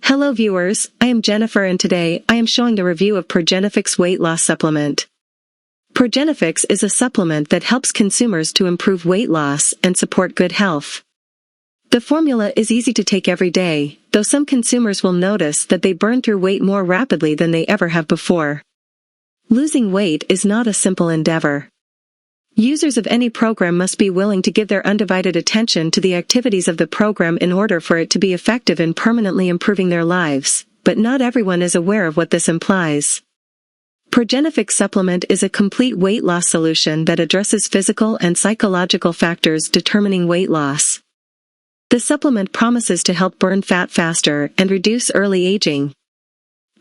Hello viewers, I am Jennifer and today I am showing the review of Progenifix weight loss supplement. Progenifix is a supplement that helps consumers to improve weight loss and support good health. The formula is easy to take every day, though some consumers will notice that they burn through weight more rapidly than they ever have before. Losing weight is not a simple endeavor. Users of any program must be willing to give their undivided attention to the activities of the program in order for it to be effective in permanently improving their lives, but not everyone is aware of what this implies. Progenifix supplement is a complete weight loss solution that addresses physical and psychological factors determining weight loss. The supplement promises to help burn fat faster and reduce early aging.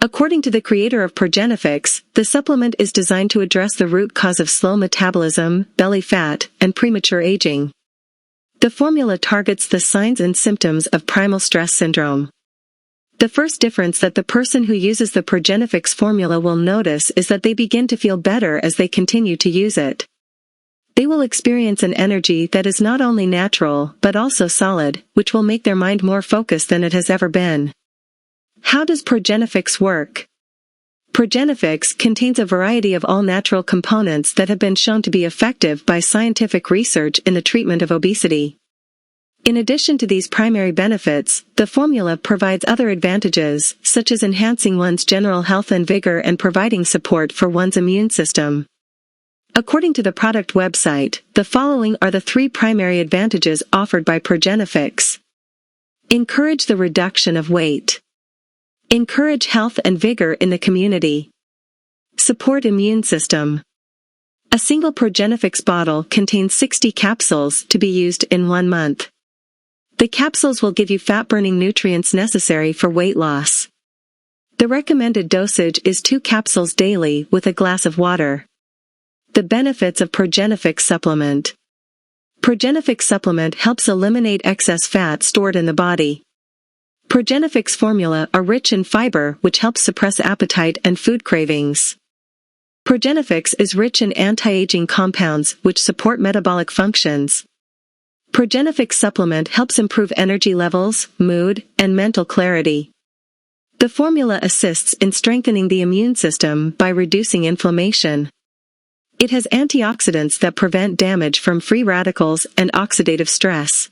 According to the creator of Progenifix, the supplement is designed to address the root cause of slow metabolism, belly fat, and premature aging. The formula targets the signs and symptoms of primal stress syndrome. The first difference that the person who uses the Progenifix formula will notice is that they begin to feel better as they continue to use it. They will experience an energy that is not only natural but also solid, which will make their mind more focused than it has ever been. How does Progenifix work? Progenifix contains a variety of all-natural components that have been shown to be effective by scientific research in the treatment of obesity. In addition to these primary benefits, the formula provides other advantages, such as enhancing one's general health and vigor and providing support for one's immune system. According to the product website, the following are the 3 primary advantages offered by Progenifix. Encourage the reduction of weight. Encourage health and vigor in the community. Support immune system. A single Progenifix bottle contains 60 capsules to be used in 1 month. The capsules will give you fat-burning nutrients necessary for weight loss. The recommended dosage is 2 capsules daily with a glass of water. The benefits of Progenifix supplement. Progenifix supplement helps eliminate excess fat stored in the body. Progenifix formula are rich in fiber, which helps suppress appetite and food cravings. Progenifix is rich in anti-aging compounds, which support metabolic functions. Progenifix supplement helps improve energy levels, mood, and mental clarity. The formula assists in strengthening the immune system by reducing inflammation. It has antioxidants that prevent damage from free radicals and oxidative stress.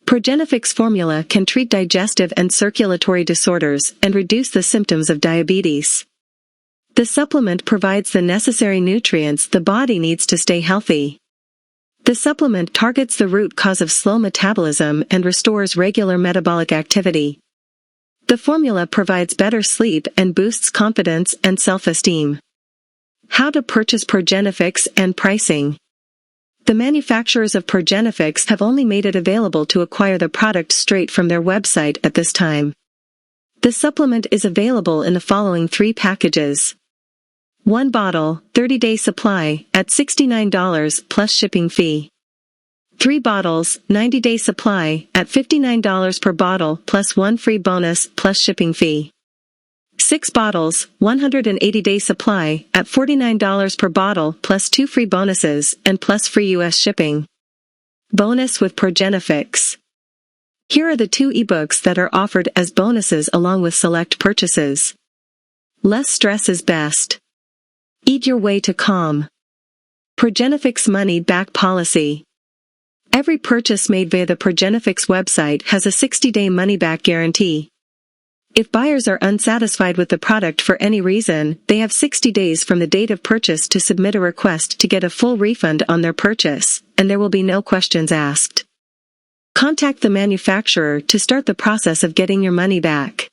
Progenifix formula can treat digestive and circulatory disorders and reduce the symptoms of diabetes. The supplement provides the necessary nutrients the body needs to stay healthy. The supplement targets the root cause of slow metabolism and restores regular metabolic activity. The formula provides better sleep and boosts confidence and self-esteem. How to purchase Progenifix and pricing. The manufacturers of Progenifix have only made it available to acquire the product straight from their website at this time. The supplement is available in the following 3 packages. 1 bottle, 30-day supply, at $69 plus shipping fee. 3 bottles, 90-day supply, at $59 per bottle plus 1 free bonus plus shipping fee. 6 bottles, 180-day supply, at $49 per bottle plus 2 free bonuses and plus free U.S. shipping. Bonus with Progenifix. Here are the 2 ebooks that are offered as bonuses along with select purchases. Less stress is best. Eat your way to calm. Progenifix money back policy. Every purchase made via the Progenifix website has a 60-day money-back guarantee. If buyers are unsatisfied with the product for any reason, they have 60 days from the date of purchase to submit a request to get a full refund on their purchase, and there will be no questions asked. Contact the manufacturer to start the process of getting your money back.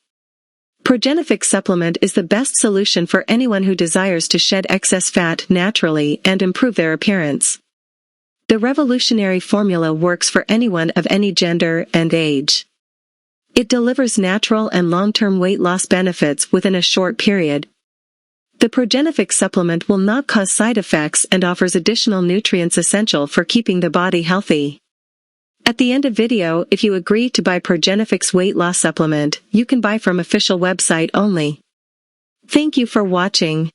Progenifix supplement is the best solution for anyone who desires to shed excess fat naturally and improve their appearance. The revolutionary formula works for anyone of any gender and age. It delivers natural and long-term weight loss benefits within a short period. The Progenifix supplement will not cause side effects and offers additional nutrients essential for keeping the body healthy. At the end of video, if you agree to buy Progenifix weight loss supplement, you can buy from official website only. Thank you for watching.